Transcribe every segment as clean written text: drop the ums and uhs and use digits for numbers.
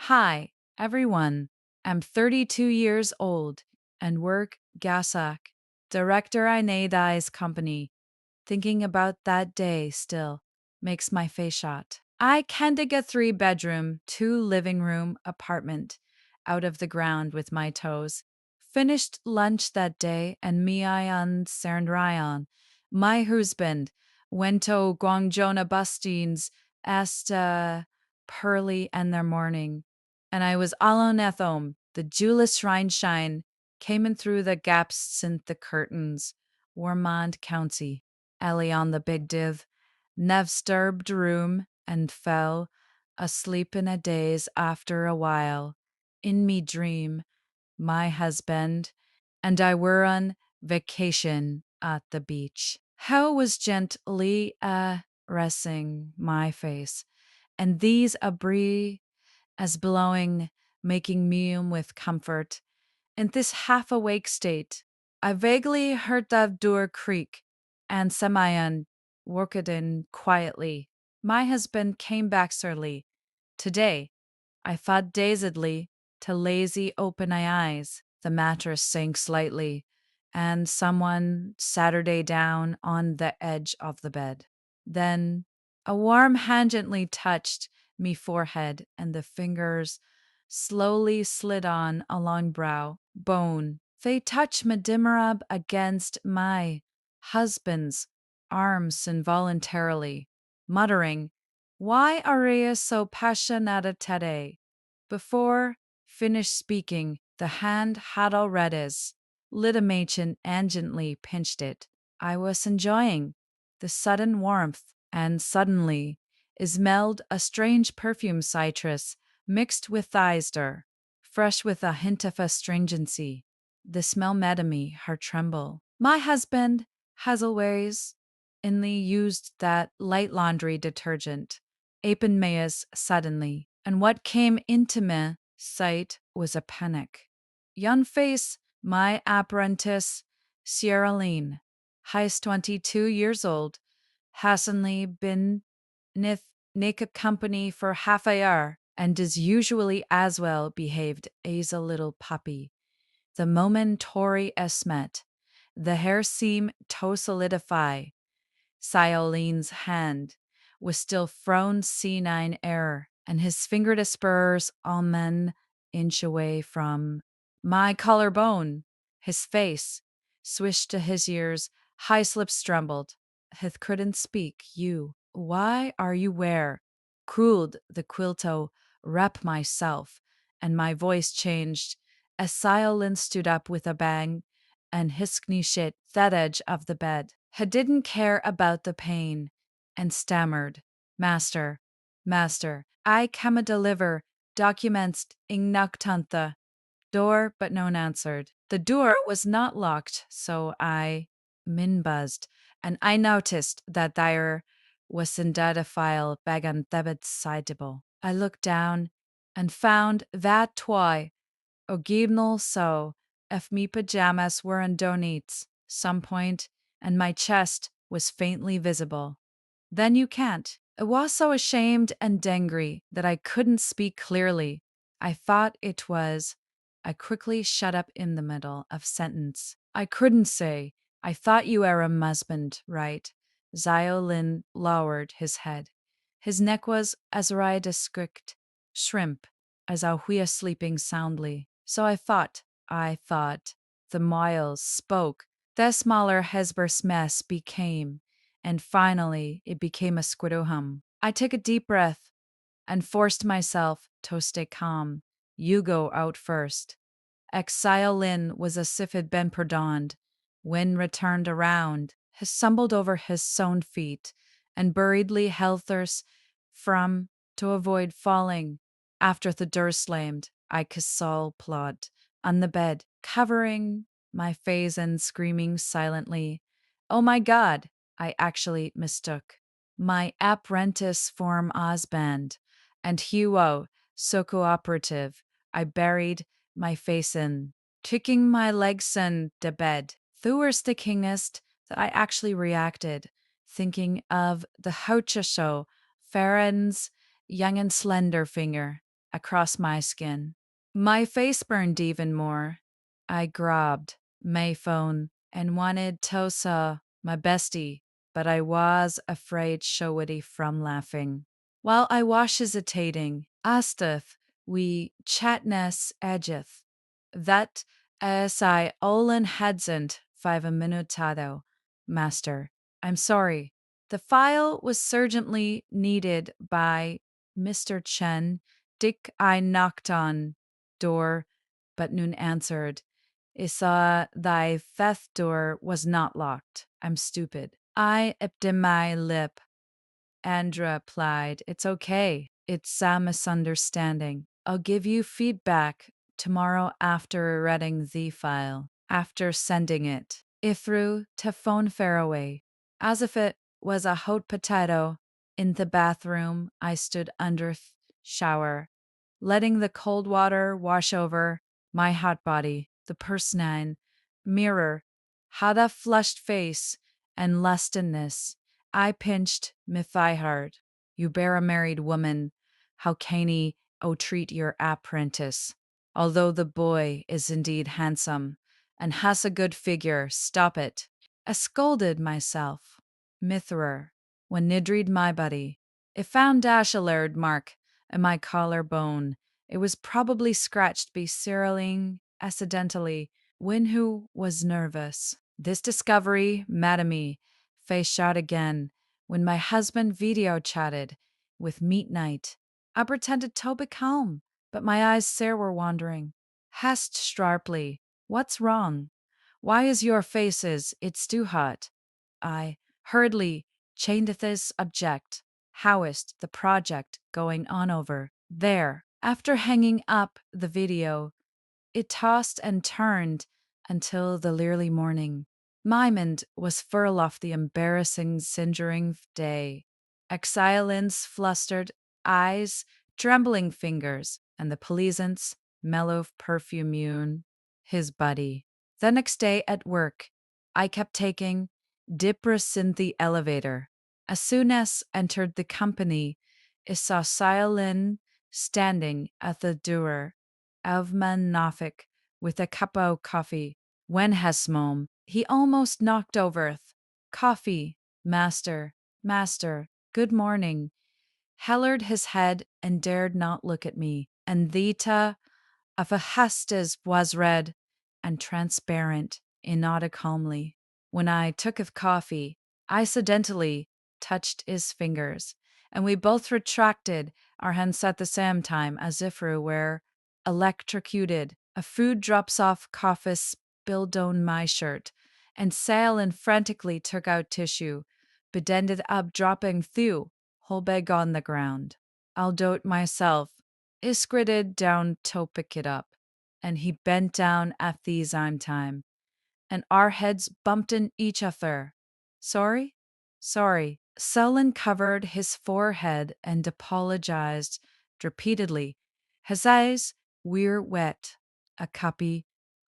Hi, everyone. I'm 32 years old and work Gasak, director I Nadai's company. Thinking about that day still makes my face shot. I can't dig a three-bedroom, two living room apartment out of the ground with my toes. Finished lunch that day and me on Ryan. My husband went to Guangzhou Bustines asked Pearly and their morning. And I was alone at home. The Julius Rheinstein came in through the gaps in the curtains. Warmond County. Ellie on the big div, nev disturbed room and fell asleep in a daze after a while. In me dream, my husband and I were on vacation at the beach. Hell was gently caressing my face, and these a breeze as blowing, making me with comfort. In this half awake state, I vaguely heard the door creak, and Samayan worked in quietly. My husband came back surly. Today, I thought dazedly, to lazy open my eyes. The mattress sank slightly, and someone Saturday down on the edge of the bed. Then a warm hand gently touched me forehead, and the fingers slowly slid on along brow, bone. They touched Medimarab against my husband's arms involuntarily, muttering, "Why are you so passionate today?" Before finished speaking, the hand had already litimation and gently pinched it. I was enjoying the sudden warmth, and suddenly smelled a strange perfume citrus mixed with thyster, fresh with a hint of astringency. The smell made me heart tremble. My husband has always only used that light laundry detergent. Apen Mayas suddenly, and what came into my sight was a panic. Yon face, my apprentice, Sierra Leone, highest 22 years old, hasn't been nith naked company for half a year, and is usually as well behaved as a little puppy. The moment Tory es met, the hair seemed to solidify. Siolene's hand was still thrown senile air, and his fingered spurs almond inch away from my collarbone. His face swished to his ears, high lips trembled. He couldn't speak. You, why are you where? Cooled the quilto rep myself, and my voice changed as Siolin stood up with a bang and hiskney shit that edge of the bed. He didn't care about the pain and stammered, "Master, master, I cama deliver documents in Noctantha." Door, but no one answered. The door was not locked, so I buzzed, and I noticed that there was in data file bagan debit citable. I looked down and found that twy Ogibnal so if me pajamas were on donates some point and my chest was faintly visible. Then you can't. I was so ashamed and angry that I couldn't speak clearly. I thought it was. I quickly shut up in the middle of sentence. I couldn't say. I thought you were a husband, right? Ziolin lowered his head. His neck was as red as script shrimp, as Ahuya sleeping soundly. So I thought. The miles spoke. The smaller Hesper's mess became, and finally it became a squiddo hum. I took a deep breath and forced myself to stay calm. You go out first. Exile Lin was as if had been perdoned. When returned around, he stumbled over his sown feet and hurriedly held thirst from to avoid falling. After the door slammed, I Casal plod on the bed, covering my face and screaming silently. Oh my God, I actually mistook my apprentice form Osband, and Huo, so cooperative. I buried my face in, kicking my legs in the bed. They were the kingest that I actually reacted, thinking of the Hocha show, Farron's young and slender finger. across my skin. My face burned even more. I grabbed my phone and wanted Tosa, my bestie, but I was afraid Showity from laughing. While I was hesitating, Asteth, we chatness edgeth. That as I Olin hadn't 5 minutado, master. I'm sorry. The file was urgently needed by Mr. Chen. Dick I knocked on door, but noon answered. I saw thy theft door was not locked. I'm stupid. I upped my lip. Andra replied, It's okay. It's a misunderstanding. I'll give you feedback tomorrow after reading the file, after sending it. I threw to phone faraway, as if it was a hot potato. In the bathroom, I stood under shower, letting the cold water wash over my hot body. The person mirror had a flushed face and lustenness. I pinched me thigh hard. You bear a married woman. How can he treat your apprentice? Although the boy is indeed handsome and has a good figure, stop it. I scolded myself. Mithrer, when nidried my body, it found dash a laird mark in my collarbone. It was probably scratched by Cyrilling accidentally when who was nervous. This discovery, madame, face shot again when my husband video chatted with Meat Night. I pretended to be calm, but my eyes sere were wandering. Hast sharply, what's wrong? Why is your faces, it's too hot? I hurriedly changed this object. How is the project going on over there? After hanging up the video, it tossed and turned until the early morning. My mind was full of the embarrassing singering day. Exilin's flustered eyes, trembling fingers, and the pleasant's mellow perfume his body. The next day at work, I kept taking Dipris in the elevator. As soon as entered the company, I saw Silin standing at the door. Avman Nafik with a cup of coffee. When has mom? He almost knocked over. Coffee, master, master, good morning. Hellered his head and dared not look at me. And Theta of a Hestes was red and transparent, Inada calmly. When I took of coffee, I accidentally touched his fingers, and we both retracted our hands at the same time as if we were electrocuted. A food drops off coffee spilled on my shirt, and Salin frantically took out tissue, but ended up dropping Thew, whole bag on the ground. I'll dote myself iscritted down to pick it up, and he bent down at the same time, and our heads bumped in each other. Sorry? Sorry. Sullen covered his forehead and apologized repeatedly. His eyes were wet. A copy.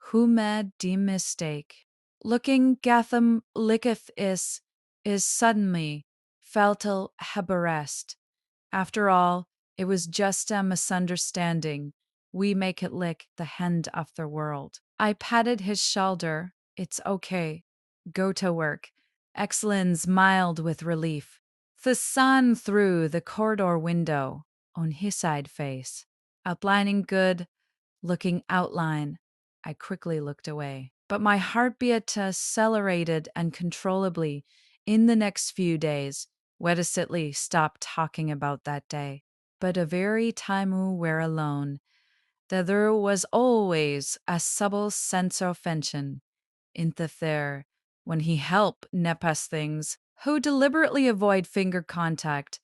Who made the mistake? Looking Gatham licketh is suddenly felt embarrassed. After all, it was just a misunderstanding. We make it lick the hand of the world. I patted his shoulder. It's okay. Go to work. Exlin smiled with relief. The sun through the corridor window on his side face, outlining good looking outline. I quickly looked away. But my heartbeat accelerated uncontrollably in the next few days. Wedicitly stopped talking about that day. But a very time we were alone, that there was always a subtle sense of tension in the there when he helped Nepas things, who deliberately avoid finger contact,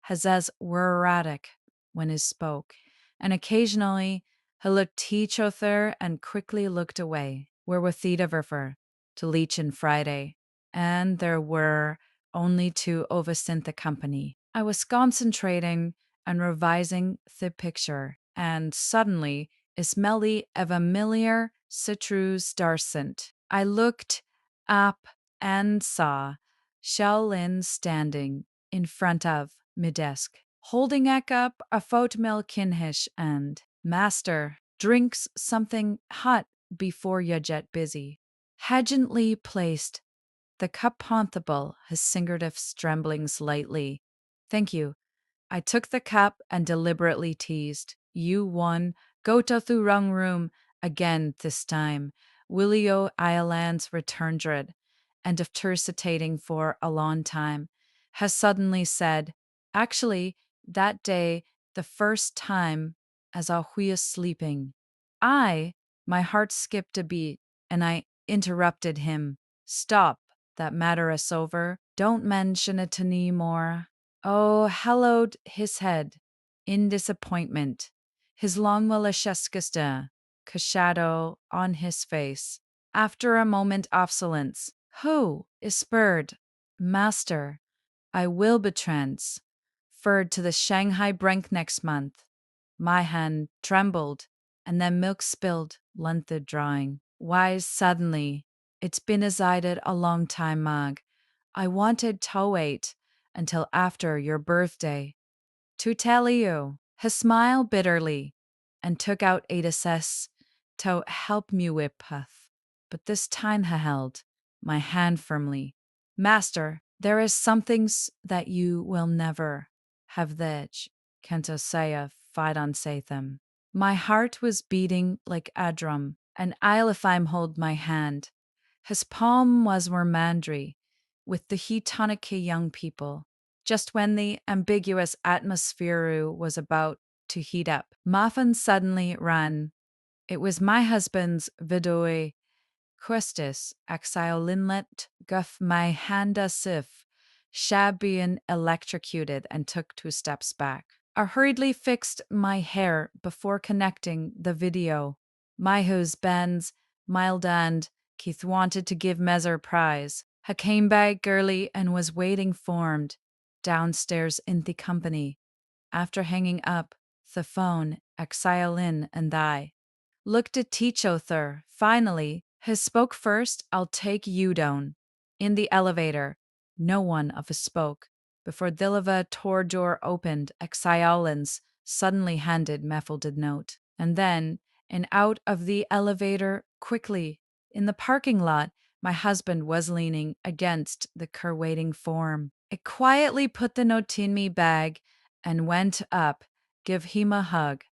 has as were erratic when he spoke, and occasionally he looked each other and quickly looked away. Where were Theta Verfer to Leech and Friday, and there were only two of us in the company. I was concentrating on revising the picture, and suddenly a smelly of a familiar citrus darcent. I looked up and saw Shaolin standing in front of my desk. holding up a oatmeal kinhish and master drinks something hot before you get busy. Hagently placed, the cup pontable, his fingertips trembling slightly. Thank you. I took the cup and deliberately teased. You won. Go to the wrong room again this time. Willio Ireland's returned dread, and after hesitating for a long time, has suddenly said, actually, that day, the first time, as I was sleeping, my heart skipped a beat, and I interrupted him. Stop, that matter is over. Don't mention it any more. Oh, hallowed his head in disappointment, his long malicious shadow on his face. After a moment of silence, who is spurred? Master, I will betrance, furred to the Shanghai brink next month. My hand trembled, and then milk spilled, lengthened drawing. Wise suddenly, it's been decided a long time, Mag. I wanted to wait until after your birthday to tell you. He smiled bitterly and took out Adasess to help me with Puff. But this time he held my hand firmly. Master, there is somethings that you will never have that can't say fight on say them. My heart was beating like a drum, and I'll if I'm hold my hand. His palm was where Mandry, with the Heatonica young people, just when the ambiguous atmosphere was about to heat up. Muffin suddenly ran. It was my husband's vidoe questis exile linlet guff my handa sif, shabby and electrocuted, and took 2 steps back. I hurriedly fixed my hair before connecting the video. My husband's mild and Keith wanted to give Mezer prize. I came back early and was waiting formed downstairs in the company. After hanging up the phone, Exile-in and I looked at each other. Finally, he spoke first. I'll take you down. In the elevator, no one of us spoke. Before Dileva Tor door opened, Exiolins suddenly handed muffled a note. And then, and out of the elevator quickly. In the parking lot, my husband was leaning against the car-waiting form. I quietly put the note in me bag and went up, give him a hug.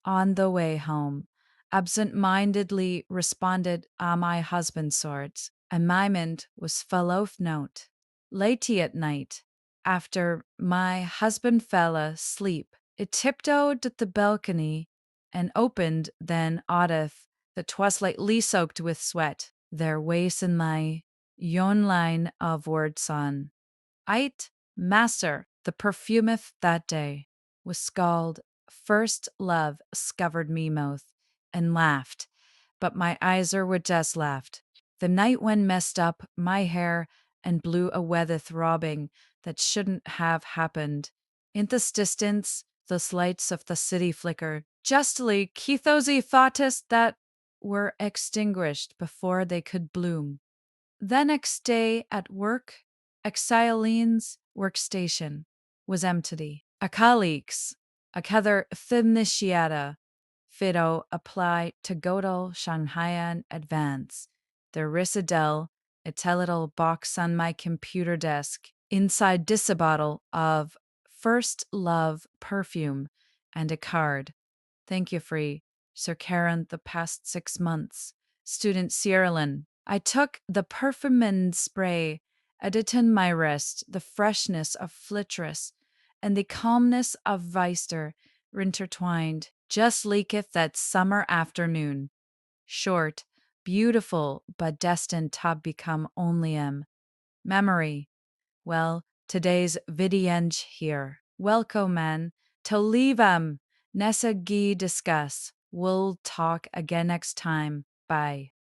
On the way home, absent-mindedly responded a my husband's sorts, and my mind was full of note. Latey at night, after my husband fell asleep, it tiptoed at the balcony and opened then audeth that 'twas lightly soaked with sweat. There waits in my yon line of words on. It, master, the perfumeth that day, was scald. First love discovered me mouth and laughed, but my eyes were just laughed. The night when messed up my hair and blew a weather throbbing that shouldn't have happened. In this distance, the lights of the city flickered. Justly, Kethosi thoughtest that were extinguished before they could bloom. The next day at work, Exilene's workstation was empty. A colleagues, a cather thinitiata, fido apply to Godel Shanghaian advance. The Risadel, a little box on my computer desk, inside this a bottle of First Love perfume and a card. Thank you, Free. Sir Karen, the past 6 months. Student Cyrillin. I took the perfumed spray, editin my wrist, the freshness of Flitris, and the calmness of Weister intertwined, just leaketh that summer afternoon. Short, beautiful, but destined to become only memory. Well, today's vidienge here. Welcome, man. To leave Nessa Gee discuss. We'll talk again next time. Bye.